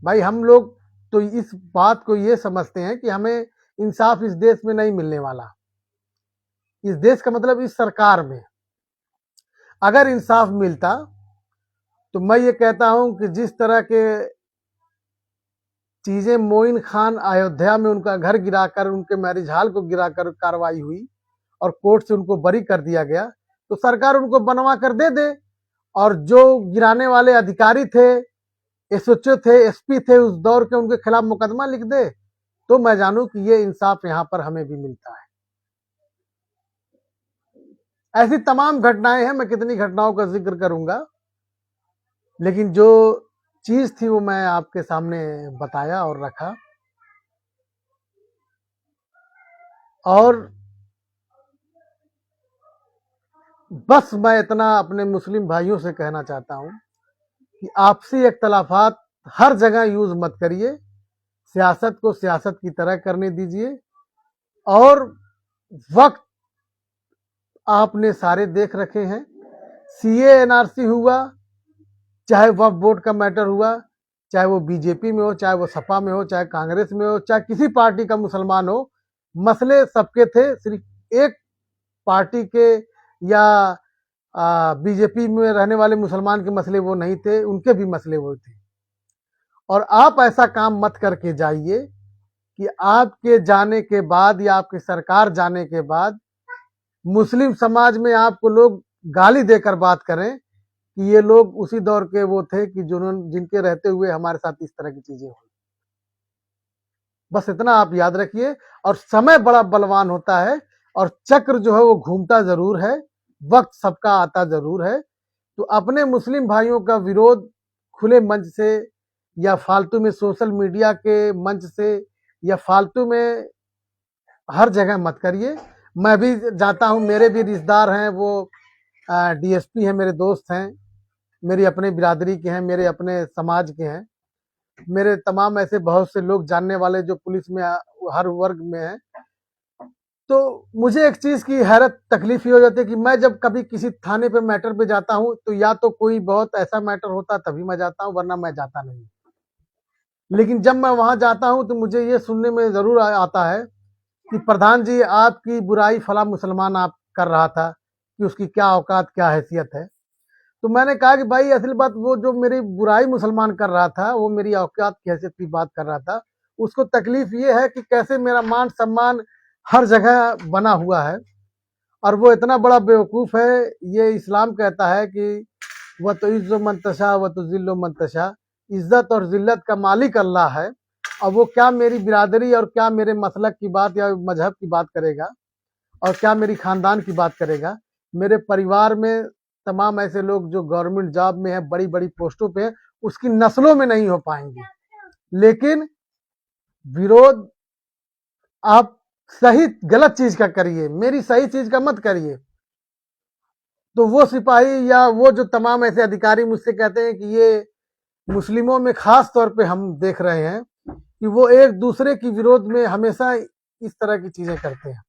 भाई हम लोग तो इस बात को ये समझते हैं कि हमें इंसाफ इस देश में नहीं मिलने वाला। इस देश का मतलब इस सरकार में अगर इंसाफ मिलता तो मैं ये कहता हूं कि जिस तरह के चीजें मोइन खान अयोध्या में उनका घर गिराकर, उनके मैरिज हॉल को गिराकर कार्रवाई हुई और कोर्ट से उनको बरी कर दिया गया, तो सरकार उनको बनवा कर दे दे। और जो गिराने वाले अधिकारी थे, एसओचओ थे, एसपी थे उस दौर के, उनके खिलाफ मुकदमा लिख दे, तो मैं जानूं कि ये इंसाफ यहां पर हमें भी मिलता है। ऐसी तमाम घटनाएं हैं, मैं कितनी घटनाओं का जिक्र करूंगा, लेकिन जो चीज थी वो मैं आपके सामने बताया और रखा। और बस मैं इतना अपने मुस्लिम भाइयों से कहना चाहता हूं कि आपसी इख्तलाफात हर जगह यूज मत करिए, सियासत को सियासत की तरह करने दीजिए। और वक्त आपने सारे देख रखे हैं, सीए एनआरसी हुआ, चाहे वक्फ बोर्ड का मैटर हुआ, चाहे वो बीजेपी में हो, चाहे वो सपा में हो, चाहे कांग्रेस में हो, चाहे किसी पार्टी का मुसलमान हो, मसले सबके थे। सिर्फ एक पार्टी के या बीजेपी में रहने वाले मुसलमान के मसले वो नहीं थे, उनके भी मसले वो थे। और आप ऐसा काम मत करके जाइए कि आपके जाने के बाद या आपकी सरकार जाने के बाद मुस्लिम समाज में आपको लोग गाली देकर बात करें कि ये लोग उसी दौर के वो थे कि जिनके रहते हुए हमारे साथ इस तरह की चीजें हुई। बस इतना आप याद रखिए। और समय बड़ा बलवान होता है और चक्र जो है वो घूमता जरूर है, वक्त सबका आता जरूर है। तो अपने मुस्लिम भाइयों का विरोध खुले मंच से या फालतू में सोशल मीडिया के मंच से या फालतू में हर जगह मत करिए। मैं भी जाता हूँ, मेरे भी रिश्तेदार हैं, वो डीएसपी हैं, मेरे दोस्त हैं, मेरी अपने बिरादरी के हैं, मेरे अपने समाज के हैं, मेरे तमाम ऐसे बहुत से लोग जानने वाले जो पुलिस में हर वर्ग में हैं। तो मुझे एक चीज की हैरत तकलीफ ये हो जाती है कि मैं जब कभी किसी थाने पे मैटर पे जाता हूँ तो या तो कोई बहुत ऐसा मैटर होता तभी मैं जाता हूँ, वरना मैं जाता नहीं। लेकिन जब मैं वहां जाता हूँ तो मुझे ये सुनने में जरूर आता है कि प्रधान जी आपकी बुराई फला मुसलमान आप कर रहा था कि उसकी क्या औकात क्या हैसियत है। तो मैंने कहा कि भाई असल बात वो जो मेरी बुराई मुसलमान कर रहा था वो मेरी औकात की हैसियत की बात कर रहा था। उसको तकलीफ ये है कि कैसे मेरा मान सम्मान हर जगह बना हुआ है। और वो इतना बड़ा बेवकूफ़ है। ये इस्लाम कहता है कि वह तो इज़्ज़ो मंतशा व तो ज़िल्लो मंतशा, इज्जत और जिल्लत का मालिक अल्लाह है। और वो क्या मेरी बिरादरी और क्या मेरे मसलक की बात या मजहब की बात करेगा और क्या मेरी खानदान की बात करेगा। मेरे परिवार में तमाम ऐसे लोग जो गवर्नमेंट जॉब में है, बड़ी बड़ी पोस्टों पे हैं, उसकी नस्लों में नहीं हो पाएंगे। लेकिन विरोध आप सही गलत चीज का करिए, मेरी सही चीज का मत करिए। तो वो सिपाही या वो जो तमाम ऐसे अधिकारी मुझसे कहते हैं कि ये मुस्लिमों में खास तौर पे हम देख रहे हैं कि वो एक दूसरे की विरोध में हमेशा इस तरह की चीजें करते हैं।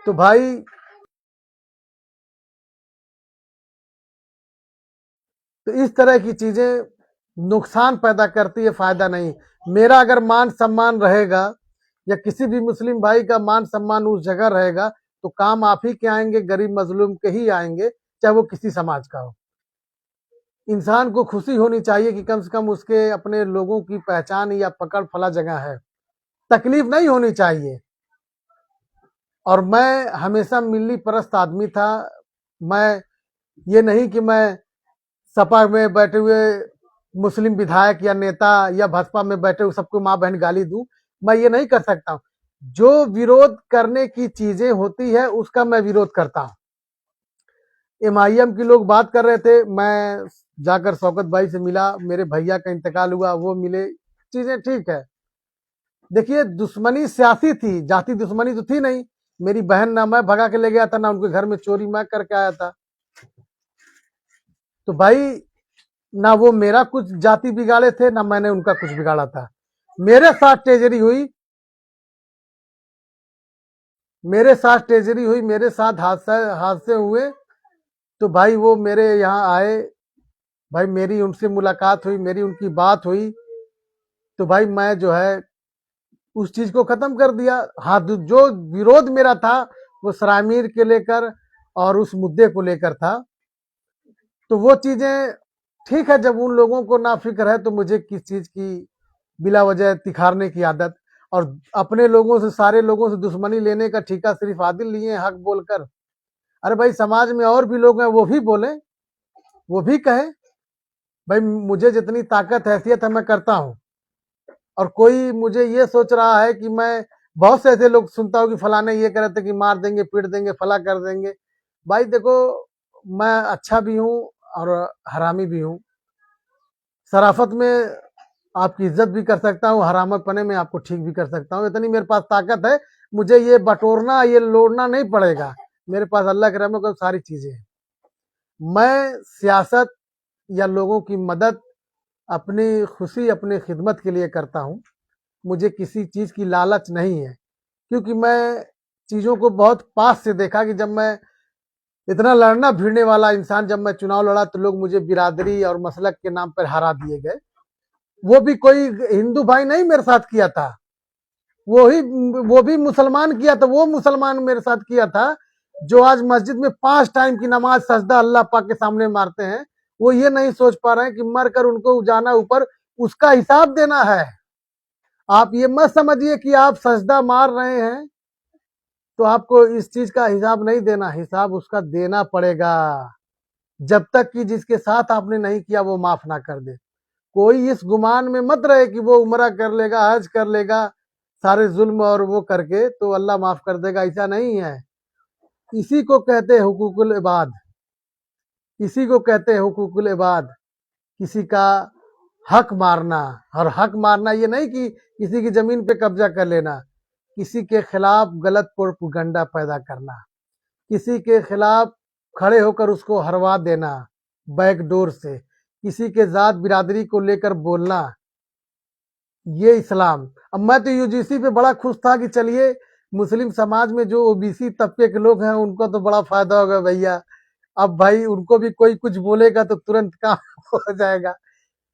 तो भाई तो इस तरह की चीजें नुकसान पैदा करती है, फायदा नहीं। मेरा अगर मान सम्मान रहेगा या किसी भी मुस्लिम भाई का मान सम्मान उस जगह रहेगा तो काम आप ही के आएंगे, गरीब मजलूम के ही आएंगे, चाहे वो किसी समाज का हो। इंसान को खुशी होनी चाहिए कि कम से कम उसके अपने लोगों की पहचान या पकड़ फला जगह है, तकलीफ नहीं होनी चाहिए। और मैं हमेशा मिली परस्त आदमी था। मैं ये नहीं कि मैं सपा में बैठे हुए मुस्लिम विधायक या नेता या भाजपा में बैठे हुए सबको माँ बहन गाली दूं, मैं ये नहीं कर सकता हूं। जो विरोध करने की चीजें होती है उसका मैं विरोध करता हूं। एमआईएम के लोग बात कर रहे थे, मैं जाकर शौकत भाई से मिला, मेरे भैया का इंतकाल हुआ, वो मिले, चीजें ठीक है। देखिए दुश्मनी सियासी थी, जाति दुश्मनी तो थी नहीं। मेरी बहन ना मैं भगा के ले गया था, ना उनके घर में चोरी मैं करके आया था। तो भाई ना वो मेरा कुछ जाति बिगाड़े थे, ना मैंने उनका कुछ बिगाड़ा था। मेरे साथ ट्रेजरी हुई, मेरे साथ हादसे हुए। तो भाई वो मेरे यहाँ आए, भाई मेरी उनसे मुलाकात हुई, मेरी उनकी बात हुई। तो भाई मैं जो है उस चीज को खत्म कर दिया। हाँ, जो विरोध मेरा था वो सरामीर के लेकर और उस मुद्दे को लेकर था। तो वो चीजें ठीक है, जब उन लोगों को ना फिक्र है तो मुझे किस चीज की बिला वजह तिखारने की आदत। और अपने लोगों से, सारे लोगों से दुश्मनी लेने का ठेका सिर्फ आदिल लिए हक बोलकर। अरे भाई समाज में और भी लोग हैं, वो भी बोले, वो भी कहे। भाई मुझे जितनी ताकत हैसियत है मैं करता हूँ। और कोई मुझे ये सोच रहा है कि मैं, बहुत से ऐसे लोग सुनता हूँ कि फलाने ये कह रहे थे कि मार देंगे, पीट देंगे, फला कर देंगे। भाई देखो, मैं अच्छा भी हूँ और हरामी भी हूँ। शराफत में आपकी इज्जत भी कर सकता हूँ, हरामतपने में आपको ठीक भी कर सकता हूँ। इतनी मेरे पास ताकत है, मुझे ये बटोरना, ये लोड़ना नहीं पड़ेगा। मेरे पास अल्लाह के रहमत से सारी चीजें हैं। मैं सियासत या लोगों की मदद अपनी खुशी, अपनी खिदमत के लिए करता हूँ। मुझे किसी चीज की लालच नहीं है, क्योंकि मैं चीजों को बहुत पास से देखा कि जब मैं इतना लड़ना भिड़ने वाला इंसान, जब मैं चुनाव लड़ा तो लोग मुझे बिरादरी और मसलक के नाम पर हरा दिए गए। वो भी कोई हिंदू भाई नहीं मेरे साथ किया था, वो भी मुसलमान किया था। वो मुसलमान मेरे साथ किया था जो आज मस्जिद में 5 टाइम की नमाज सजदा अल्लाह पाक के सामने मारते हैं। वो ये नहीं सोच पा रहे हैं कि मरकर उनको जाना ऊपर, उसका हिसाब देना है। आप ये मत समझिए कि आप सजदा मार रहे हैं तो आपको इस चीज का हिसाब नहीं देना, हिसाब उसका देना पड़ेगा, जब तक कि जिसके साथ आपने नहीं किया वो माफ ना कर दे। कोई इस गुमान में मत रहे कि वो उम्रा कर लेगा, हज कर लेगा, सारे जुल्म और वो करके तो अल्लाह माफ कर देगा, ऐसा नहीं है। इसी को कहते हैं हुकूकुल इबाद, इसी को कहते हैं हुकूकुल इबाद, किसी का हक मारना। और हक मारना ये नहीं कि किसी की जमीन पे कब्जा कर लेना, किसी के खिलाफ गलत प्रोपेगेंडा पैदा करना, किसी के खिलाफ खड़े होकर उसको हरवा देना बैकडोर से, किसी के जात बिरादरी को लेकर बोलना, ये इस्लाम। अब मैं तो यूजीसी पे बड़ा खुश था कि चलिए मुस्लिम समाज में जो ओबीसी तबके के लोग हैं उनको तो बड़ा फायदा होगा भैया, अब भाई उनको भी कोई कुछ बोलेगा तो तुरंत काम हो जाएगा।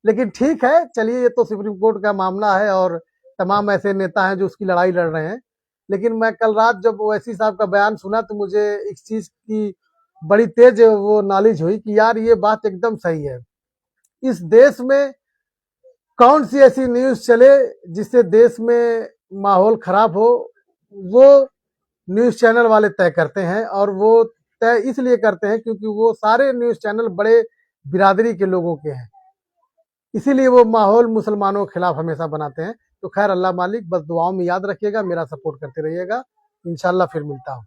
लेकिन ठीक है, चलिए ये तो सुप्रीम कोर्ट का मामला है और तमाम ऐसे नेता हैं जो उसकी लड़ाई लड़ रहे हैं। लेकिन मैं कल रात जब ओवैसी साहब का बयान सुना तो मुझे इस चीज की बड़ी तेज वो नॉलेज हुई कि यार ये बात एकदम सही है। इस देश में कौन सी ऐसी न्यूज चले जिससे देश में माहौल खराब हो, वो न्यूज चैनल वाले तय करते हैं। और वो तय इसलिए करते हैं क्योंकि वो सारे न्यूज चैनल बड़े बिरादरी के लोगों के हैं, इसीलिए वो माहौल मुसलमानों के खिलाफ हमेशा बनाते हैं। तो खैर अल्लाह मालिक, बस दुआओं में याद रखिएगा, मेरा सपोर्ट करते रहिएगा, इंशाल्लाह फिर मिलता हूँ।